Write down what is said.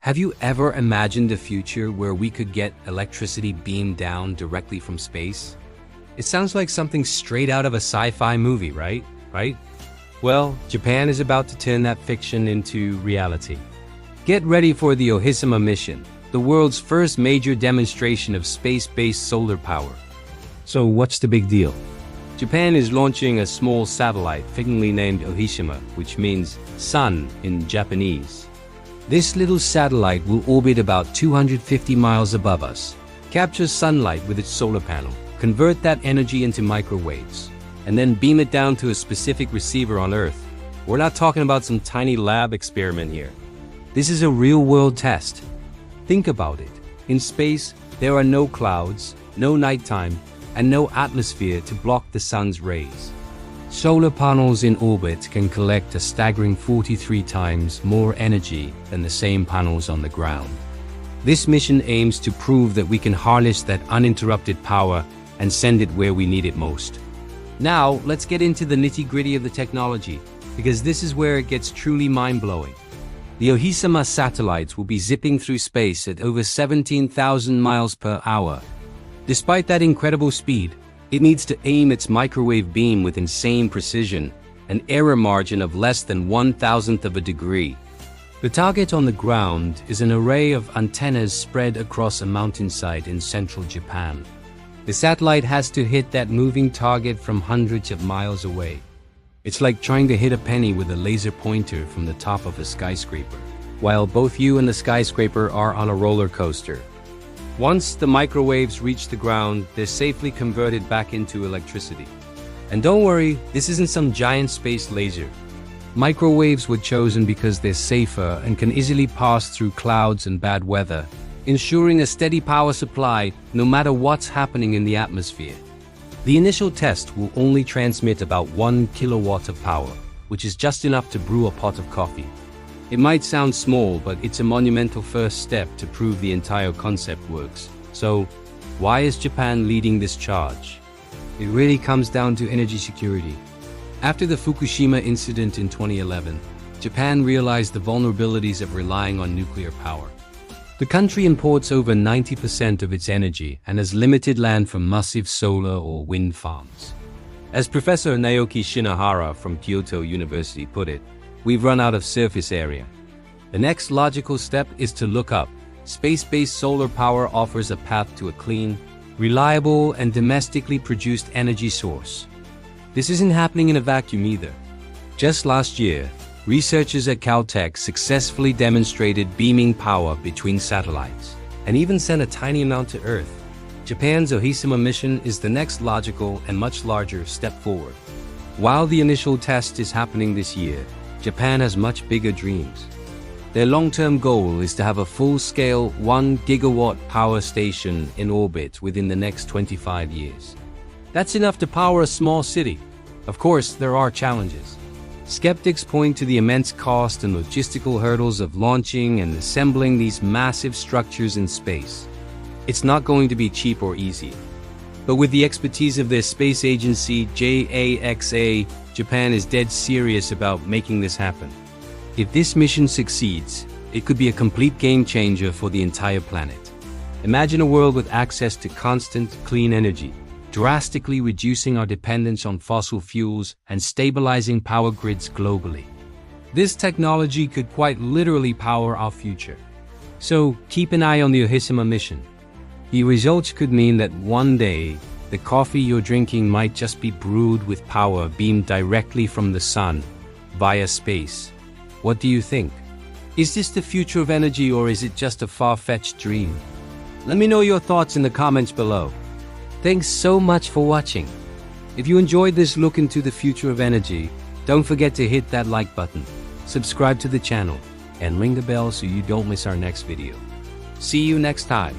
Have you ever imagined a future where we could get electricity beamed down directly from space? It sounds like something straight out of a sci-fi movie, right? Well, Japan is about to turn that fiction into reality. Get ready for the OHISAMA mission, the world's first major demonstration of space-based solar power. So what's the big deal? Japan is launching a small satellite fittingly named OHISAMA, which means sun in Japanese. This little satellite will orbit about 250 miles above us, capture sunlight with its solar panel, convert that energy into microwaves, and then beam it down to a specific receiver on Earth. We're not talking about some tiny lab experiment here. This is a real-world test. Think about it. In space, there are no clouds, no nighttime, and no atmosphere to block the sun's rays. Solar panels in orbit can collect a staggering 43 times more energy than the same panels on the ground. This mission aims to prove that we can harness that uninterrupted power and send it where we need it most. Now, let's get into the nitty-gritty of the technology, because this is where it gets truly mind-blowing. The OHISAMA satellites will be zipping through space at over 17,000 miles per hour. Despite that incredible speed, it needs to aim its microwave beam with insane precision, an error margin of less than 1,000th of a degree. The target on the ground is an array of antennas spread across a mountainside in central Japan. The satellite has to hit that moving target from hundreds of miles away. It's like trying to hit a penny with a laser pointer from the top of a skyscraper, while both you and the skyscraper are on a roller coaster. Once the microwaves reach the ground, they're safely converted back into electricity. And don't worry, this isn't some giant space laser. Microwaves were chosen because they're safer and can easily pass through clouds and bad weather, ensuring a steady power supply no matter what's happening in the atmosphere. The initial test will only transmit about 1 kilowatt of power, which is just enough to brew a pot of coffee. It might sound small, but it's a monumental first step to prove the entire concept works. So, why is Japan leading this charge? It really comes down to energy security. After the Fukushima incident in 2011, Japan realized the vulnerabilities of relying on nuclear power. The country imports over 90% of its energy and has limited land for massive solar or wind farms. As Professor Naoki Shinohara from Kyoto University put it, we've run out of surface area. The next logical step is to look up. Space-based solar power offers a path to a clean, reliable, and domestically produced energy source. This isn't happening in a vacuum either. Just last year, researchers at Caltech successfully demonstrated beaming power between satellites, and even sent a tiny amount to Earth. Japan's OHISAMA mission is the next logical and much larger step forward. While the initial test is happening this year, Japan has much bigger dreams. Their long-term goal is to have a full-scale 1 gigawatt power station in orbit within the next 25 years. That's enough to power a small city. Of course, there are challenges. Skeptics point to the immense cost and logistical hurdles of launching and assembling these massive structures in space. It's not going to be cheap or easy. But with the expertise of their space agency, JAXA, Japan is dead serious about making this happen. If this mission succeeds, it could be a complete game changer for the entire planet. Imagine a world with access to constant, clean energy, drastically reducing our dependence on fossil fuels and stabilizing power grids globally. This technology could quite literally power our future. So keep an eye on the OHISAMA mission. The results could mean that one day, the coffee you're drinking might just be brewed with power beamed directly from the sun, via space. What do you think? Is this the future of energy, or is it just a far-fetched dream? Let me know your thoughts in the comments below. Thanks so much for watching. If you enjoyed this look into the future of energy, don't forget to hit that like button, subscribe to the channel, and ring the bell so you don't miss our next video. See you next time.